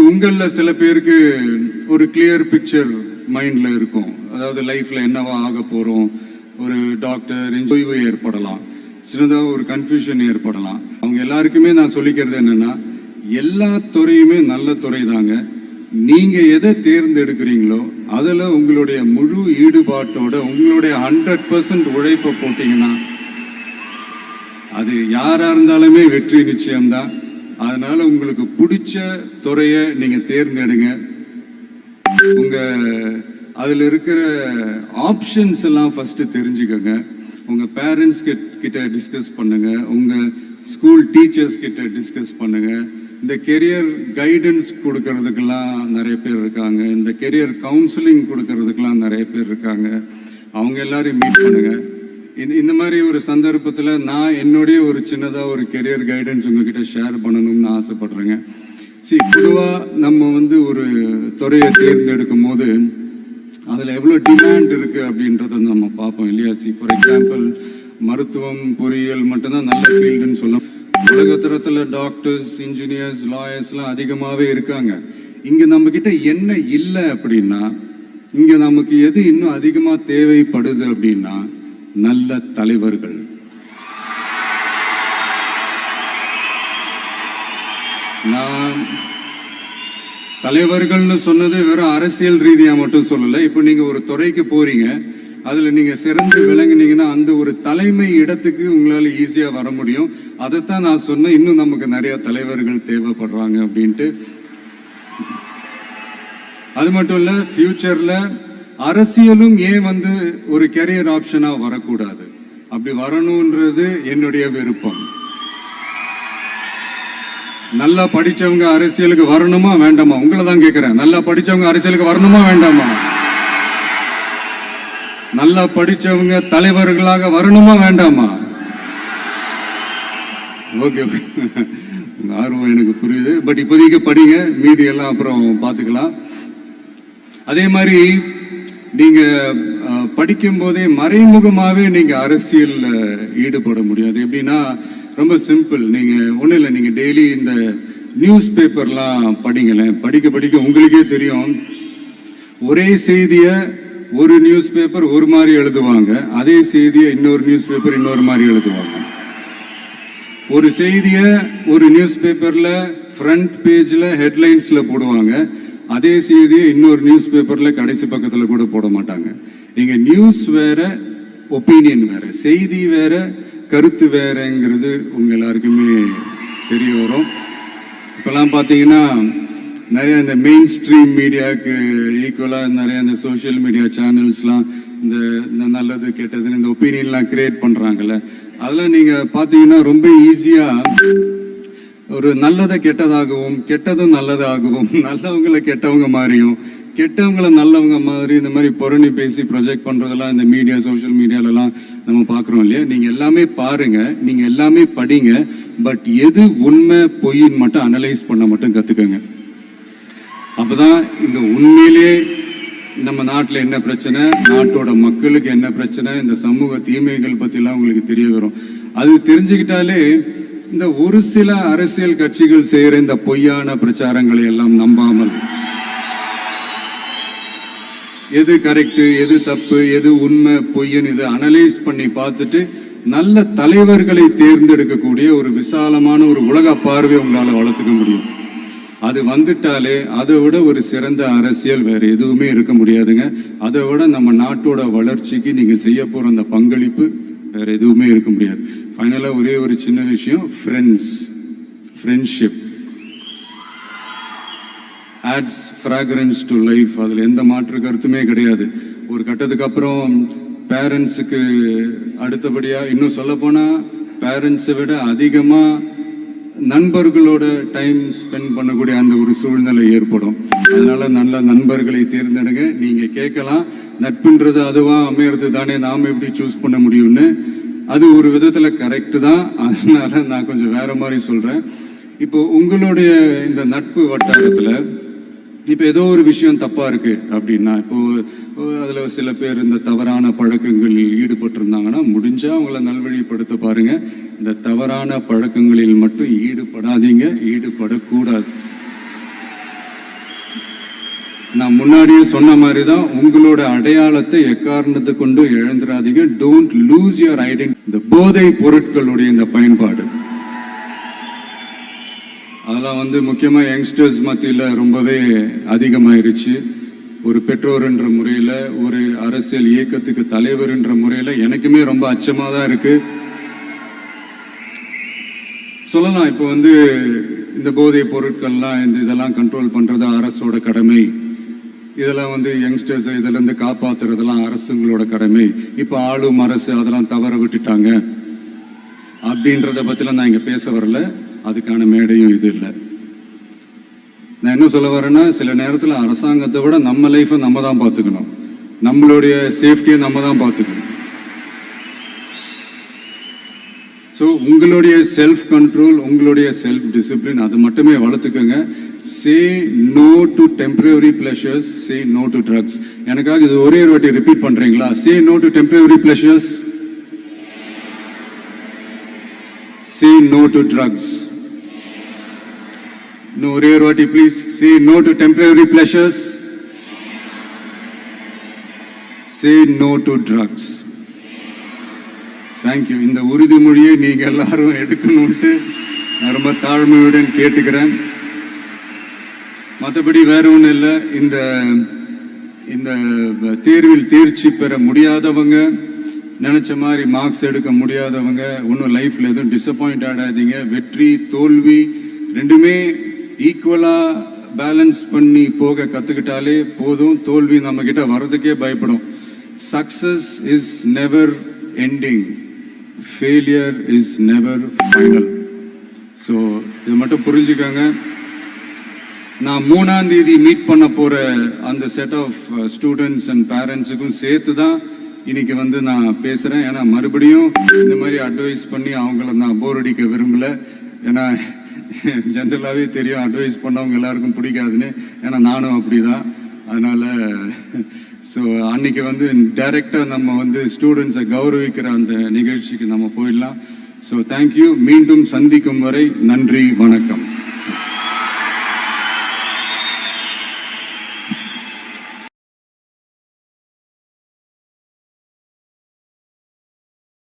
உங்களில் சில பேருக்கு ஒரு கிளியர் பிக்சர் மைண்டில் இருக்கும். அதாவது லைஃப்பில் என்னவா ஆக போகிறோம், ஒரு டாக்டர் ஓய்வு ஏற்படலாம், சின்னதாக ஒரு கன்ஃபியூஷன் ஏற்படலாம். அவங்க எல்லாருக்குமே நான் சொல்லிக்கிறது என்னென்னா, எல்லா துறையுமே நல்ல துறை தாங்க. நீங்கள் எதை தேர்ந்தெடுக்கிறீங்களோ அதில் உங்களுடைய முழு ஈடுபாட்டோட உங்களுடைய 100% உழைப்பை போட்டிங்கன்னா அது யாராக இருந்தாலுமே வெற்றி நிச்சயம்தான். அதனால உங்களுக்கு பிடிச்ச துறையை நீங்கள் தேர்ந்தெடுங்க. அதில் இருக்கிற ஆப்ஷன்ஸ் எல்லாம் ஃபஸ்ட்டு தெரிஞ்சுக்கோங்க. உங்கள் பேரண்ட்ஸ் கிட்ட டிஸ்கஸ் பண்ணுங்க, உங்கள் ஸ்கூல் டீச்சர்ஸ் கிட்ட டிஸ்கஸ் பண்ணுங்க. இந்த கெரியர் கைடன்ஸ் கொடுக்கறதுக்கெல்லாம் நிறைய பேர் இருக்காங்க, இந்த கெரியர் கவுன்சிலிங் கொடுக்கறதுக்கெல்லாம் நிறைய பேர் இருக்காங்க. அவங்க எல்லாரையும் மீட் பண்ணுங்க. இந்த மாதிரி ஒரு சந்தர்ப்பத்தில் நான் என்னுடைய ஒரு சின்னதாக ஒரு கெரியர் கைடன்ஸ் உங்ககிட்ட ஷேர் பண்ணணும்னு ஆசைப்படுறேங்க. பொதுவாக நம்ம ஒரு துறையை தேர்ந்தெடுக்கும் போது அதில் எவ்வளோ டிமாண்ட் இருக்குது அப்படின்றத நம்ம பார்ப்போம் இல்லையா. ஃபார் எக்ஸாம்பிள், மருத்துவம் பொறியியல் மட்டும்தான் நல்ல ஃபீல்டுன்னு சொல்லலாம். உலகத்தரத்தில் டாக்டர்ஸ், இன்ஜினியர்ஸ், லாயர்ஸ்லாம் அதிகமாகவே இருக்காங்க. இங்கே நம்மக்கிட்ட என்ன இல்லை அப்படின்னா, இங்கே நமக்கு எது இன்னும் அதிகமாக தேவைப்படுது அப்படின்னா நல்ல தலைவர்கள். நான் தலைவர்கள்னு சொன்னது வெறும் அரசியல் ரீதியா மட்டும் சொல்லல. இப்போ நீங்க ஒரு துறைக்கு போறீங்க, அதுல நீங்க சிறந்து விளங்குனீங்கன்னா அந்த ஒரு தலைமை இடத்துக்கு உங்களால ஈஸியா வர முடியும். அதைத்தான் நான் சொன்னேன், இன்னும் நமக்கு நிறைய தலைவர்கள் தேவைப்படுறாங்க அப்படின்ட்டு. அது மட்டும் இல்ல, ஃபியூச்சர்ல அரசியலும் ஏன் ஒரு கெரியர் ஆப்ஷனா வரக்கூடாது, அப்படி வரணும்ன்றது என்னுடைய விருப்பம். நல்லா படிச்சவங்க அரசியலுக்கு வரணுமா வேண்டாமா? உங்களை தான் கேட்கிறேன். நல்லா படிச்சவங்க அரசியலுக்கு வரணுமா வேண்டாமா? நல்லா படிச்சவங்க தலைவர்களாக வரணுமா வேண்டாமா? ஓகே, ஆர்வம் எனக்கு புரியுது. பட் இப்போதைக்கு படிங்க, மீதி எல்லாம் அப்புறம் பார்த்துக்கலாம். அதே மாதிரி நீங்க படிக்கும் போதே மறைமுகமாகவே நீங்க அரசியல்ல ஈடுபட முடியாது. எப்படின்னா, ரொம்ப சிம்பிள். நீங்க ஒன்றும் இல்லை, நீங்க டெய்லி இந்த நியூஸ் பேப்பர்லாம் படிங்களேன். படிக்க படிக்க உங்களுக்கே தெரியும், ஒரே செய்தியை ஒரு நியூஸ் பேப்பர் ஒரு மாதிரி எழுதுவாங்க, அதே செய்தியை இன்னொரு நியூஸ் பேப்பர் இன்னொரு மாதிரி எழுதுவாங்க. ஒரு செய்தியை ஒரு நியூஸ் பேப்பர்ல ஃப்ரண்ட் பேஜ்ல ஹெட்லைன்ஸ்ல போடுவாங்க, அதே செய்தியை இன்னொரு நியூஸ் பேப்பர்ல கடைசி பக்கத்துல கூட போட மாட்டாங்க. நீங்க நியூஸ் வேற, ஒப்பீனியன் வேற, செய்தி வேற, கருத்து வேறங்கிறது உங்க எல்லாருக்குமே தெரிய வரும். இப்பெல்லாம் பார்த்தீங்கன்னா நிறைய இந்த மெயின் ஸ்ட்ரீம் மீடியாவுக்கு ஈக்குவலாக நிறைய இந்த சோஷியல் மீடியா சேனல்ஸ்லாம் இந்த நல்லது கெட்டதுன்னு இந்த ஒப்பீனியன்லாம் கிரியேட் பண்ணுறாங்கல்ல. அதெல்லாம் நீங்கள் பார்த்தீங்கன்னா ரொம்ப ஈஸியாக ஒரு நல்லதை கெட்டதாகவும் கெட்டதும் நல்லதாகவும் நல்லவங்களை கெட்டவங்க மாதிரியும் கெட்டவங்களை நல்லவங்க மாதிரி இந்த மாதிரி புரணி பேசி ப்ரொஜெக்ட் பண்ணுறதெல்லாம் இந்த மீடியா, சோஷியல் மீடியாலலாம் நம்ம பார்க்குறோம் இல்லையா. நீங்கள் எல்லாமே பாருங்க, நீங்கள் எல்லாமே படிங்க, பட் எது உண்மை பொய்ன்னு மட்டும் அனலைஸ் பண்ண மட்டும் கற்றுக்கங்க. அப்போதான் இந்த உண்மையிலே நம்ம நாட்டில் என்ன பிரச்சனை, நாட்டோட மக்களுக்கு என்ன பிரச்சனை, இந்த சமூக தீமைகள் பற்றிலாம் உங்களுக்கு தெரிய வரும். அது தெரிஞ்சுக்கிட்டாலே இந்த ஒரு சில அரசியல் கட்சிகள் செய்கிற இந்த பொய்யான பிரச்சாரங்களை எல்லாம் நம்பாமல் எது கரெக்டு, எது தப்பு, எது உண்மை பொய்ன்னு இதை அனலைஸ் பண்ணி பார்த்துட்டு நல்ல தலைவர்களை தேர்ந்தெடுக்கக்கூடிய ஒரு விசாலமான ஒரு உலக பார்வை உங்களால் வளர்த்துக்க முடியும். அது வந்துட்டாலே அதை விட ஒரு சிறந்த அரசியல் வேற எதுவுமே இருக்க முடியாதுங்க. அதை விட நம்ம நாட்டோட வளர்ச்சிக்கு நீங்க செய்ய போற அந்த பங்களிப்பு வேற எதுவுமே இருக்க முடியாது. ஃபைனலாக ஒரே ஒரு சின்ன விஷயம், friendship adds fragrance to life. அதில் எந்த மாற்று கருத்துமே கிடையாது. ஒரு கட்டத்துக்கு அப்புறம் பேரண்ட்ஸுக்கு அடுத்தபடியாக, இன்னும் சொல்ல போனால் பேரண்ட்ஸை விட அதிகமாக நண்பர்களோட டைம் ஸ்பெண்ட் பண்ணக்கூடிய அந்த ஒரு சூழ்நிலை ஏற்படும். அதனால நல்ல நண்பர்களை தேர்ந்தெடுங்க. நீங்கள் கேட்கலாம், நட்புன்றது அதுவாக அமையிறது தானே, நாம் எப்படி சூஸ் பண்ண முடியும்னு. அது ஒரு விதத்தில் கரெக்டு தான். அதனால நான் கொஞ்சம் வேற மாதிரி சொல்கிறேன். இப்போ உங்களுடைய இந்த நட்பு வட்டாரத்தில் இப்போ ஏதோ ஒரு விஷயம் தப்பாக இருக்குது அப்படின்னா, இப்போது அதில் சில பேர் இந்த தவறான பழக்கங்களில் ஈடுபட்டிருந்தாங்கன்னா முடிஞ்சால் அவங்கள நல்வழிப்படுத்த பாருங்கள். இந்த தவறான பழக்கங்களில் மட்டும் ஈடுபடாதீங்க, ஈடுபடக்கூடாது. நான் முன்னாடியே சொன்ன மாதிரி தான், உங்களோட அடையாளத்தை எக்காரணத்தை கொண்டு இழந்துடாதீங்க. Don't lose your identity. இந்த போதை பொருட்களுடைய இந்த பயன்பாடு அதெல்லாம் வந்து முக்கியமாக யங்ஸ்டர்ஸ் மத்தியில் ரொம்பவே அதிகமாயிருச்சு. ஒரு பெற்றோர் என்ற முறையில், ஒரு அரசியல் இயக்கத்துக்கு தலைவர் என்ற முறையில் எனக்குமே ரொம்ப அச்சமாக தான் இருக்கு. சொல்லலாம், இப்போ வந்து இந்த போதை பொருட்கள்லாம் இதெல்லாம் கண்ட்ரோல் பண்ணுறது அரசோட கடமை. இதெல்லாம் வந்து யங்ஸ்டர்ஸ் இதிலேருந்து காப்பாற்றுறதெல்லாம் அரசுங்களோட கடமை. இப்போ ஆளும் அரசு அதெல்லாம் தவற விட்டுட்டாங்க அப்படின்றத பற்றிலாம் நான் இங்கே பேச வரல. அதுக்கான மேடையும் இது இல்லை. நான் என்ன சொல்ல வரேன்னா, சில நேரத்தில் அரசாங்கத்தை விட நம்ம லைஃப்பை நம்ம தான் பார்த்துக்கணும், நம்மளுடைய சேஃப்டியை நம்ம தான் பார்த்துக்கணும். ஸோ உங்களுடைய செல்ஃப் கண்ட்ரோல், உங்களுடைய செல்ஃப் டிசிப்ளின் அது மட்டுமே வளர்த்துக்கோங்க. Say no to temporary pleasures, say no to drugs. எனக்காக இது ஒரே ஒரு வாட்டி ரிப்பீட் பண்றீங்களா? Say no to temporary pleasures, say no to drugs. No, ஒரே ஒரு வாட்டி please. Say no to temporary pleasures. Say no to drugs. Thank you. இந்த உறுதிமொழியை நீங்க எல்லாரும் எடுக்கணும்ட்டு நான் ரொம்ப தாழ்மையுடன் கேட்டுக்கிறேன். மற்றபடி வேற ஒன்றும் இல்லை. இந்த தேர்வில் தேர்ச்சி பெற முடியாதவங்க, நினைச்ச மாதிரி மார்க்ஸ் எடுக்க முடியாதவங்க ஒன்றும் லைஃப்ல எதுவும் டிசப்பாயிண்ட் ஆகாதீங்க. வெற்றி தோல்வி ரெண்டுமே ஈக்குவலா பேலன்ஸ் பண்ணி போக கத்துக்கிட்டாலே போதும். தோல்வி நம்ம கிட்ட வர்றதுக்கே பயப்படும். Success is never ending, failure is never final. So இது மட்டும் புரிஞ்சுக்கோங்க. நான் 3ஆம் தேதி மீட் பண்ண போற அந்த செட் ஆஃப் ஸ்டூடெண்ட்ஸ் அண்ட் பேரண்ட்ஸுக்கும் சேர்த்து தான் இன்னைக்கு வந்து நான் பேசுறேன். ஏன்னா மறுபடியும் இந்த மாதிரி அட்வைஸ் பண்ணி அவங்கள நான் போர் அடிக்க விரும்பல. ஏன்னா ஜென்ரலாகவே தெரியும் அட்வைஸ் பண்ணவங்க எல்லாருக்கும் பிடிக்காதுன்னு. ஏன்னா நானும் அப்படிதான். அதனால ஸோ அன்னைக்கு வந்து டைரக்டாக நம்ம வந்து ஸ்டூடெண்ட்ஸை கௌரவிக்கிற அந்த நிகழ்ச்சிக்கு நம்ம போயிடலாம். So thank you. மீண்டும் சந்திக்கும் வரை நன்றி, வணக்கம்.